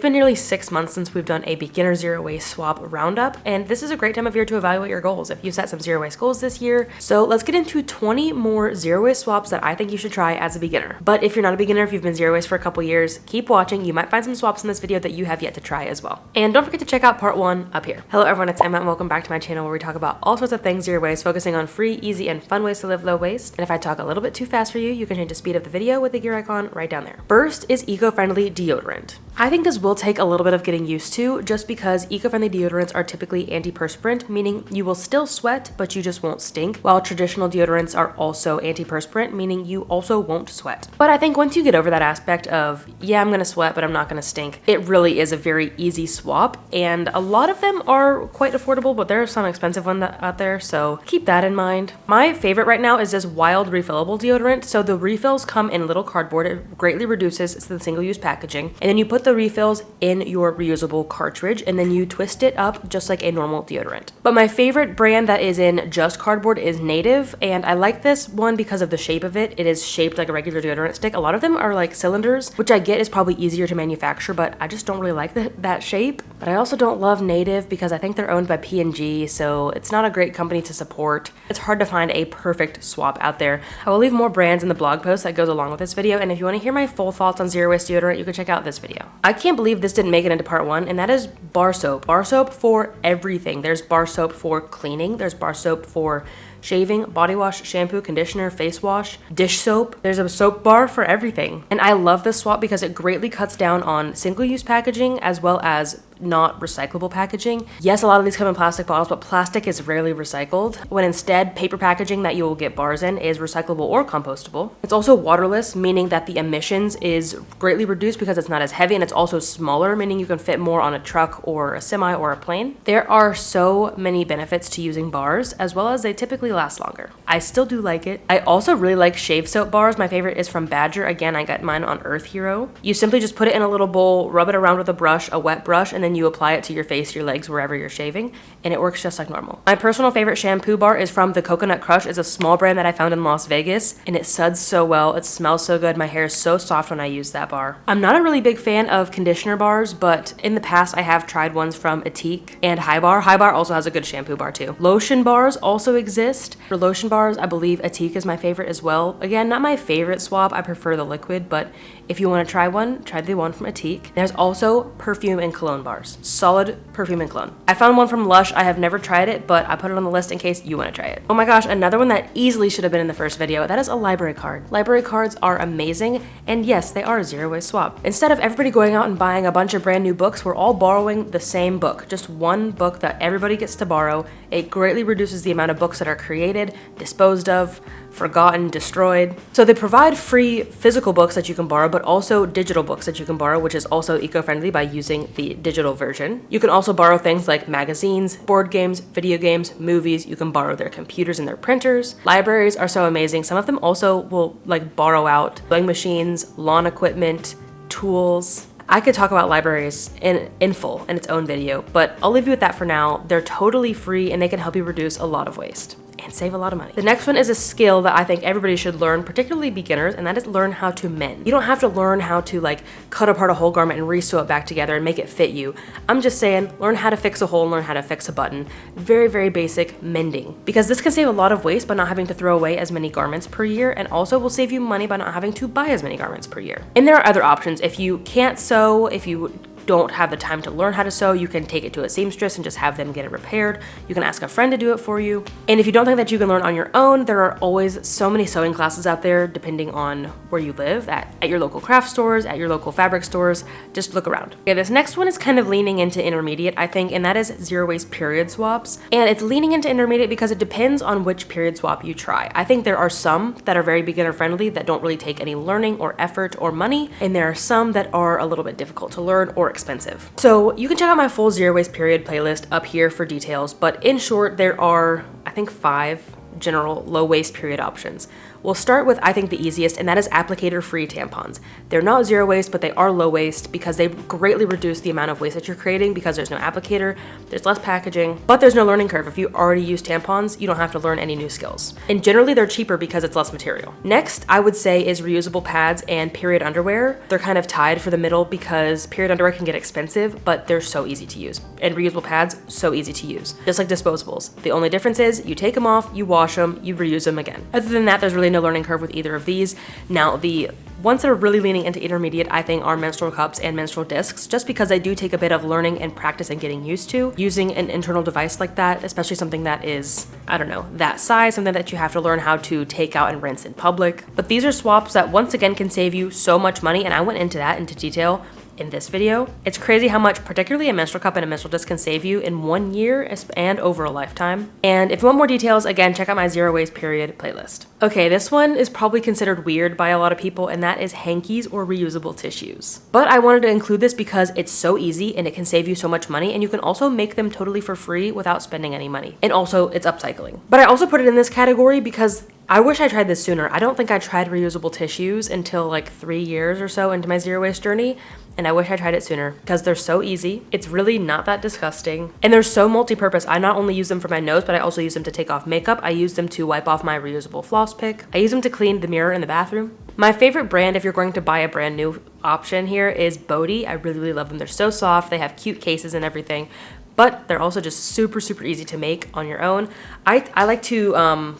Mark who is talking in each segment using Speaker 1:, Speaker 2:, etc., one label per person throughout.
Speaker 1: been nearly 6 months since we've done a beginner zero waste swap roundup, and this is a great time of year to evaluate your goals if you set some zero waste goals this year. So let's get into 20 more zero waste swaps that I think you should try as a beginner. But if you're not a beginner, if you've been zero waste for a couple years, keep watching. You might find some swaps in this video that you have yet to try as well. And don't forget to check out part 1 up here. Hello everyone, it's Emma and welcome back to my channel where we talk about all sorts of things zero waste, focusing on free, easy, and fun ways to live low waste. And if I talk a little bit too fast for you, you can change the speed of the video with the gear icon right down there. First is eco-friendly deodorant. I think this will take a little bit of getting used to just because eco-friendly deodorants are typically antiperspirant, meaning you will still sweat, but you just won't stink, while traditional deodorants are also antiperspirant, meaning you also won't sweat. But I think once you get over that aspect of, yeah, I'm gonna sweat, but I'm not gonna stink, it really is a very easy swap, and a lot of them are quite affordable, but there are some expensive ones out there, so keep that in mind. My favorite right now is this wild refillable deodorant. So the refills come in little cardboard. It greatly reduces the single-use packaging, and then you put the refills in your reusable cartridge, and then you twist it up just like a normal deodorant. But my favorite brand that is in just cardboard is Native, and I like this one because of the shape of it. It is shaped like a regular deodorant stick. A lot of them are like cylinders, which I get is probably easier to manufacture, but I just don't really like that shape. But I also don't love Native because I think they're owned by P&G, so it's not a great company to support. It's hard to find a perfect swap out there. I will leave more brands in the blog post that goes along with this video, and if you want to hear my full thoughts on zero waste deodorant, you can check out this video. I can't believe this didn't make it into part 1, and that is bar soap. Bar soap for everything. There's bar soap for cleaning, there's bar soap for shaving, body wash, shampoo, conditioner, face wash, dish soap. There's a soap bar for everything. And I love this swap because it greatly cuts down on single-use packaging as well as not recyclable packaging. Yes, a lot of these come in plastic bottles, but plastic is rarely recycled, when instead paper packaging that you will get bars in is recyclable or compostable. It's also waterless, meaning that the emissions is greatly reduced because it's not as heavy, and it's also smaller, meaning you can fit more on a truck or a semi or a plane. There are so many benefits to using bars, as well as they typically last longer. I still do like it. I also really like shave soap bars. My favorite is from Badger. Again, I got mine on Earth Hero. You simply just put it in a little bowl, rub it around with a brush, a wet brush, and then you apply it to your face, your legs, wherever you're shaving, and it works just like normal. My personal favorite shampoo bar is from the Coconut Crush. It's a small brand that I found in Las Vegas, and it suds so well. It smells so good. My hair is so soft when I use that bar. I'm not a really big fan of conditioner bars, but in the past I have tried ones from Etique and High Bar. High Bar also has a good shampoo bar too. Lotion bars also exist. For lotion bars, I believe Etique is my favorite as well. Again, not my favorite swap. I prefer the liquid, but if you want to try one, try the one from Etique. There's also perfume and cologne bars. Solid perfume and cologne. I found one from Lush. I have never tried it, but I put it on the list in case you want to try it. Oh my gosh, another one that easily should have been in the first video, that is a library card. Library cards are amazing, and yes, they are a zero waste swap. Instead of everybody going out and buying a bunch of brand new books, we're all borrowing the same book. Just one book that everybody gets to borrow. It greatly reduces the amount of books that are created, disposed of, forgotten, destroyed. So they provide free physical books that you can borrow, but also digital books that you can borrow, which is also eco-friendly by using the digital version. You can also borrow things like magazines, board games, video games, movies. You can borrow their computers and their printers. Libraries are so amazing. Some of them also will like borrow out sewing machines, lawn equipment, tools. I could talk about libraries in full in its own video, but I'll leave you with that for now. They're totally free and they can help you reduce a lot of waste and save a lot of money. The next one is a skill that I think everybody should learn, particularly beginners, and that is learn how to mend. You don't have to learn how to like cut apart a whole garment and re-sew it back together and make it fit you. I'm just saying, learn how to fix a hole and learn how to fix a button. Very, very basic mending. Because this can save a lot of waste by not having to throw away as many garments per year, and also will save you money by not having to buy as many garments per year. And there are other options. If you can't sew, if you don't have the time to learn how to sew, you can take it to a seamstress and just have them get it repaired. You can ask a friend to do it for you. And if you don't think that you can learn on your own, there are always so many sewing classes out there depending on where you live, at your local craft stores, at your local fabric stores. Just look around. Okay, this next one is kind of leaning into intermediate, I think, and that is zero waste period swaps. And it's leaning into intermediate because it depends on which period swap you try. I think there are some that are very beginner friendly that don't really take any learning or effort or money, and there are some that are a little bit difficult to learn or expensive. So you can check out my full zero waste period playlist up here for details, but in short, there are, I think, 5 general low waste period options. We'll start with, I think, the easiest, and that is applicator-free tampons. They're not zero waste, but they are low waste because they greatly reduce the amount of waste that you're creating because there's no applicator, there's less packaging, but there's no learning curve. If you already use tampons, you don't have to learn any new skills. And generally, they're cheaper because it's less material. Next, I would say is reusable pads and period underwear. They're kind of tied for the middle because period underwear can get expensive, but they're so easy to use. And reusable pads, so easy to use. Just like disposables. The only difference is you take them off, you wash them, you reuse them again. Other than that, there's really no learning curve with either of these. Now, the ones that are really leaning into intermediate, I think, are menstrual cups and menstrual discs, just because they do take a bit of learning and practice and getting used to using an internal device like that, especially something that is, I don't know, that size, something that you have to learn how to take out and rinse in public. But these are swaps that once again can save you so much money, and I went into that into detail in this video. It's crazy how much particularly a menstrual cup and a menstrual disc can save you in 1 year and over a lifetime. And if you want more details, again, check out my zero waste period playlist. Okay, this one is probably considered weird by a lot of people, and that is hankies or reusable tissues. But I wanted to include this because it's so easy and it can save you so much money, and you can also make them totally for free without spending any money. And also, it's upcycling. But I also put it in this category because I wish I tried this sooner. I don't think I tried reusable tissues until like 3 years or so into my zero waste journey. And I wish I tried it sooner because they're so easy. It's really not that disgusting. And they're so multi-purpose. I not only use them for my nose, but I also use them to take off makeup. I use them to wipe off my reusable floss pick. I use them to clean the mirror in the bathroom. My favorite brand, if you're going to buy a brand new option here, is Bodhi. I really, really love them. They're so soft. They have cute cases and everything. But they're also just super, super easy to make on your own. I like to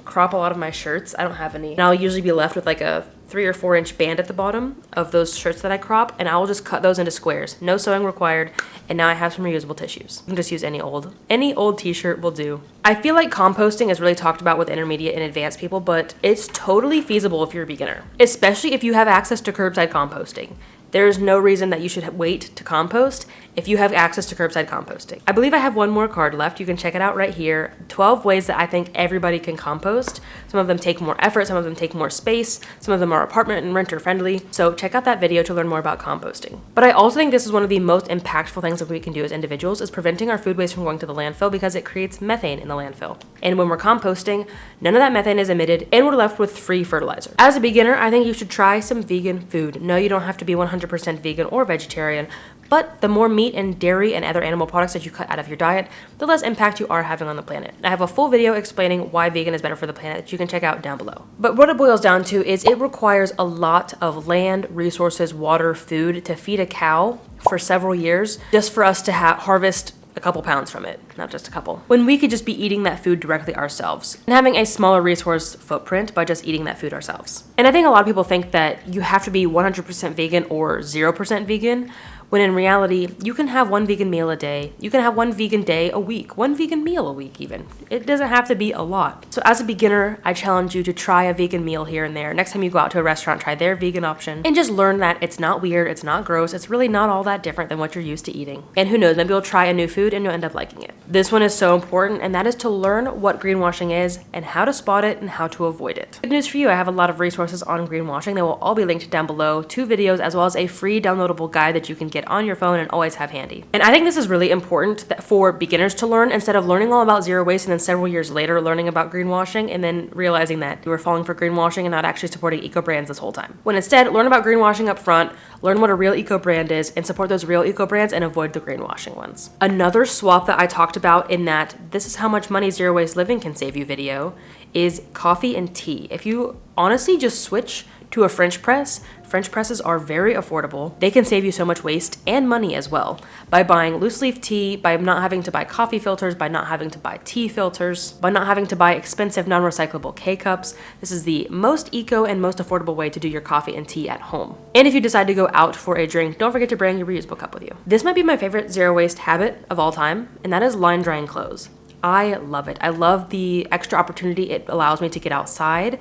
Speaker 1: crop a lot of my shirts. I don't have any. And I'll usually be left with like a 3 or 4 inch band at the bottom of those shirts that I crop, and I'll just cut those into squares. No sewing required, and now I have some reusable tissues. You can just use any old t-shirt will do. I feel like composting is really talked about with intermediate and advanced people, but it's totally feasible if you're a beginner, especially if you have access to curbside composting. There's no reason that you should wait to compost if you have access to curbside composting. I believe I have one more card left. You can check it out right here. 12 ways that I think everybody can compost. Some of them take more effort, some of them take more space, some of them are apartment and renter friendly. So check out that video to learn more about composting. But I also think this is one of the most impactful things that we can do as individuals is preventing our food waste from going to the landfill because it creates methane in the landfill. And when we're composting, none of that methane is emitted and we're left with free fertilizer. As a beginner, I think you should try some vegan food. No, you don't have to be 100% vegan or vegetarian, but the more meat and dairy and other animal products that you cut out of your diet, the less impact you are having on the planet. I have a full video explaining why vegan is better for the planet that you can check out down below. But what it boils down to is it requires a lot of land, resources, water, food to feed a cow for several years just for us to harvest a couple pounds from it, not just a couple, when we could just be eating that food directly ourselves and having a smaller resource footprint by just eating that food ourselves. And I think a lot of people think that you have to be 100% vegan or 0% vegan, when in reality, you can have one vegan meal a day. You can have one vegan day a week, one vegan meal a week even. It doesn't have to be a lot. So as a beginner, I challenge you to try a vegan meal here and there. Next time you go out to a restaurant, try their vegan option and just learn that it's not weird, it's not gross, it's really not all that different than what you're used to eating. And who knows, maybe you'll try a new food and you'll end up liking it. This one is so important, and that is to learn what greenwashing is and how to spot it and how to avoid it. Good news for you, I have a lot of resources on greenwashing. They will all be linked down below, 2 videos as well as a free downloadable guide that you can get on your phone and always have handy. And I think this is really important for beginners to learn instead of learning all about zero waste and then several years later learning about greenwashing and then realizing that you were falling for greenwashing and not actually supporting eco brands this whole time. When instead, learn about greenwashing up front, learn what a real eco brand is, and support those real eco brands and avoid the greenwashing ones. Another swap that I talked about in that this is how much money zero waste living can save you video is coffee and tea. If you honestly just switch to a French press, French presses are very affordable. They can save you so much waste and money as well by buying loose leaf tea, by not having to buy coffee filters, by not having to buy tea filters, by not having to buy expensive non-recyclable K-cups. This is the most eco and most affordable way to do your coffee and tea at home. And if you decide to go out for a drink, don't forget to bring your reusable cup with you. This might be my favorite zero waste habit of all time, and that is line drying clothes. I love it. I love the extra opportunity it allows me to get outside.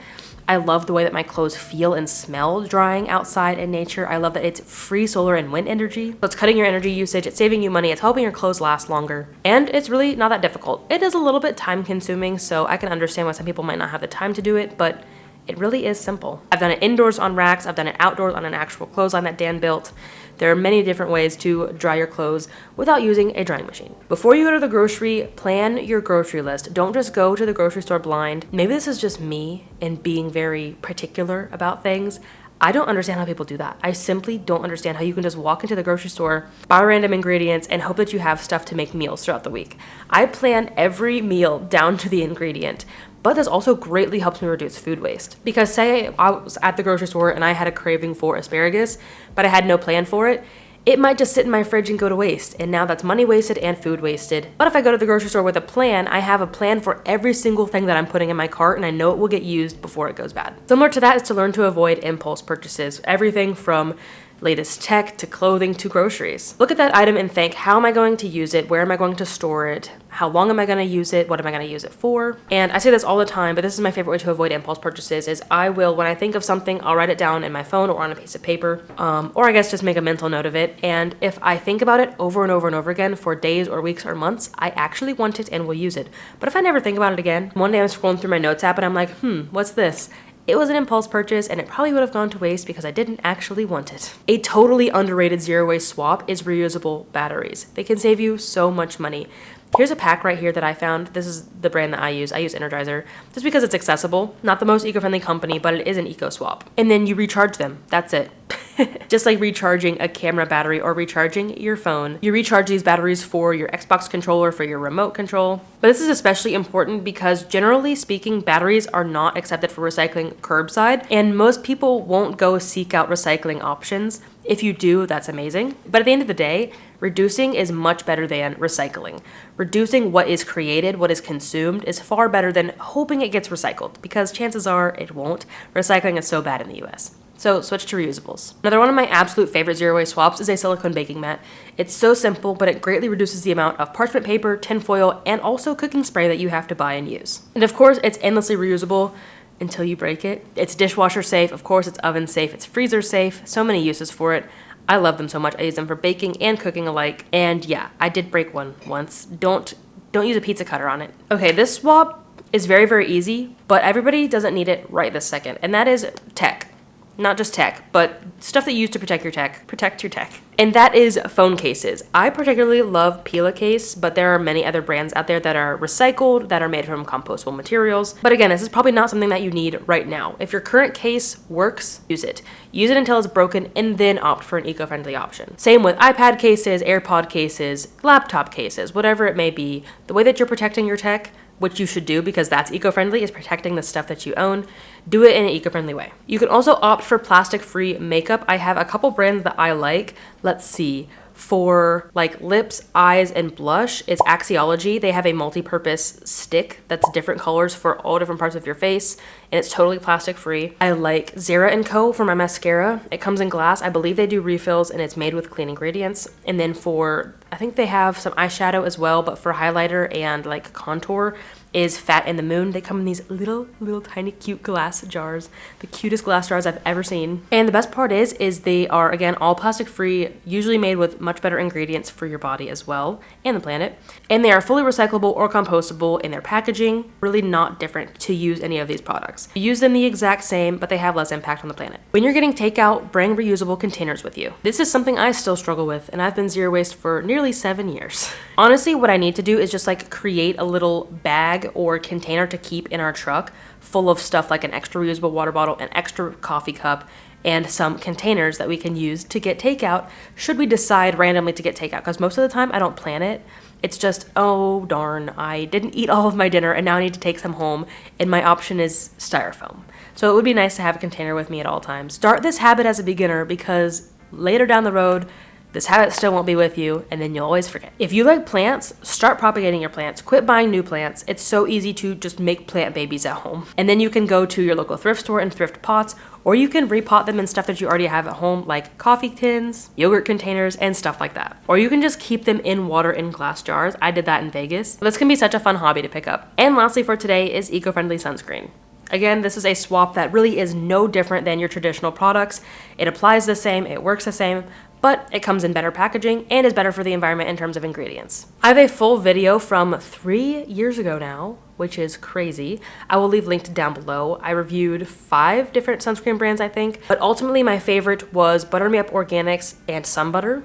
Speaker 1: I love the way that my clothes feel and smell drying outside in nature. I love that it's free solar and wind energy. So it's cutting your energy usage, it's saving you money, it's helping your clothes last longer. And it's really not that difficult. It is a little bit time consuming, so I can understand why some people might not have the time to do it, but It really is simple. I've done it indoors on racks. I've done it outdoors on an actual clothesline that Dan built. There are many different ways to dry your clothes without using a drying machine. Before you go to the grocery, plan your grocery list. Don't just go to the grocery store blind. Maybe this is just me and being very particular about things. I don't understand how people do that. I simply don't understand how you can just walk into the grocery store, buy random ingredients, and hope that you have stuff to make meals throughout the week. I plan every meal down to the ingredient, but this also greatly helps me reduce food waste. Because say I was at the grocery store and I had a craving for asparagus, but I had no plan for it, it might just sit in my fridge and go to waste, and now that's money wasted and food wasted. But if I go to the grocery store with a plan, I have a plan for every single thing that I'm putting in my cart, and I know it will get used before it goes bad. Similar to that is to learn to avoid impulse purchases. Everything from latest tech to clothing to groceries. Look at that item and think, how am I going to use it? Where am I going to store it? How long am I going to use it? What am I going to use it for? And I say this all the time, but this is my favorite way to avoid impulse purchases is I will, when I think of something, I'll write it down in my phone or on a piece of paper, or I guess just make a mental note of it. And if I think about it over and over and over again for days or weeks or months, I actually want it and will use it. But if I never think about it again, one day I'm scrolling through my notes app and I'm like, what's this? It was an impulse purchase and it probably would have gone to waste because I didn't actually want it. A totally underrated zero waste swap is reusable batteries. They can save you so much money. Here's a pack right here that I found. This is the brand that I use. I use Energizer just because it's accessible. Not the most eco-friendly company, but it is an eco swap. And then you recharge them. That's it. Just like recharging a camera battery or recharging your phone. You recharge these batteries for your Xbox controller, for your remote control. But this is especially important because generally speaking, batteries are not accepted for recycling curbside, and most people won't go seek out recycling options. If you do, that's amazing. But at the end of the day, reducing is much better than recycling. Reducing what is created, what is consumed, is far better than hoping it gets recycled, because chances are it won't. Recycling is so bad in the US. So switch to reusables. Another one of my absolute favorite zero waste swaps is a silicone baking mat. It's so simple, but it greatly reduces the amount of parchment paper, tinfoil, and also cooking spray that you have to buy and use. And of course, it's endlessly reusable until you break it. It's dishwasher safe, of course it's oven safe, it's freezer safe, so many uses for it. I love them so much. I use them for baking and cooking alike. And yeah, I did break one once. Don't use a pizza cutter on it. Okay, this swap is very, very easy, but everybody doesn't need it right this second, and that is tech. Not just tech, but stuff that you use to protect your tech. And that is phone cases. I particularly love Pillowcase, but there are many other brands out there that are recycled, that are made from compostable materials. But again, this is probably not something that you need right now. If your current case works, use it. Use it until it's broken and then opt for an eco-friendly option. Same with iPad cases, AirPod cases, laptop cases, whatever it may be. The way that you're protecting your tech, which you should do because that's eco-friendly, is protecting the stuff that you own. Do it in an eco-friendly way. You can also opt for plastic-free makeup. I have a couple brands that I like. Let's see. For like lips, eyes, and blush, it's Axiology. They have a multi-purpose stick that's different colors for all different parts of your face, and it's totally plastic-free. I like Zara & Co. for my mascara. It comes in glass. I believe they do refills, and it's made with clean ingredients. And then I think they have some eyeshadow as well, but for highlighter and like contour is Fat and the Moon. They come in these little tiny cute glass jars, the cutest glass jars I've ever seen. And the best part is they are, again, all plastic free, usually made with much better ingredients for your body as well, and the planet. And they are fully recyclable or compostable in their packaging, really not different to use any of these products. You use them the exact same, but they have less impact on the planet. When you're getting takeout, bring reusable containers with you. This is something I still struggle with, and I've been zero waste for nearly 7 years. Honestly, what I need to do is just like create a little bag or container to keep in our truck full of stuff like an extra reusable water bottle, an extra coffee cup, and some containers that we can use to get takeout should we decide randomly to get takeout, because most of the time I don't plan it. It's just, oh darn, I didn't eat all of my dinner and now I need to take some home, and my option is styrofoam. So it would be nice to have a container with me at all times. Start this habit as a beginner, because later down the road, this habit still won't be with you, and then you'll always forget. If you like plants, start propagating your plants. Quit buying new plants. It's so easy to just make plant babies at home. And then you can go to your local thrift store and thrift pots, or you can repot them in stuff that you already have at home, like coffee tins, yogurt containers, and stuff like that. Or you can just keep them in water in glass jars. I did that in Vegas. This can be such a fun hobby to pick up. And lastly for today is eco-friendly sunscreen. Again, this is a swap that really is no different than your traditional products. It applies the same, it works the same, but it comes in better packaging and is better for the environment in terms of ingredients. I have a full video from 3 years ago now which is crazy. I will leave linked down below. I reviewed 5 different sunscreen brands, I think, but ultimately my favorite was Butter Me Up Organics and Sun Butter.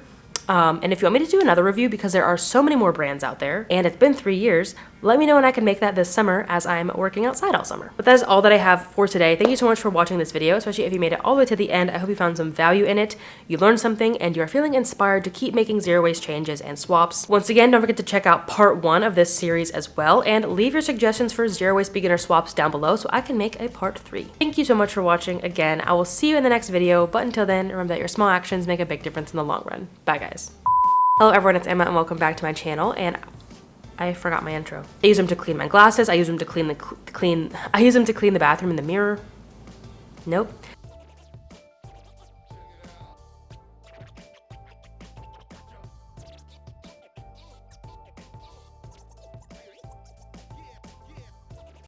Speaker 1: And if you want me to do another review, because there are so many more brands out there, and it's been 3 years, let me know and I can make that this summer as I'm working outside all summer. But that is all that I have for today. Thank you so much for watching this video, especially if you made it all the way to the end. I hope you found some value in it, you learned something, and you're feeling inspired to keep making zero waste changes and swaps. Once again, don't forget to check out part 1 of this series as well, and leave your suggestions for zero waste beginner swaps down below so I can make a part 3. Thank you so much for watching. Again, I will see you in the next video, but until then, remember that your small actions make a big difference in the long run. Bye, guys. Hello everyone, it's Emma and welcome back to my channel, and I forgot my intro. I use them to clean my glasses, I use them to clean the bathroom and the mirror. Nope.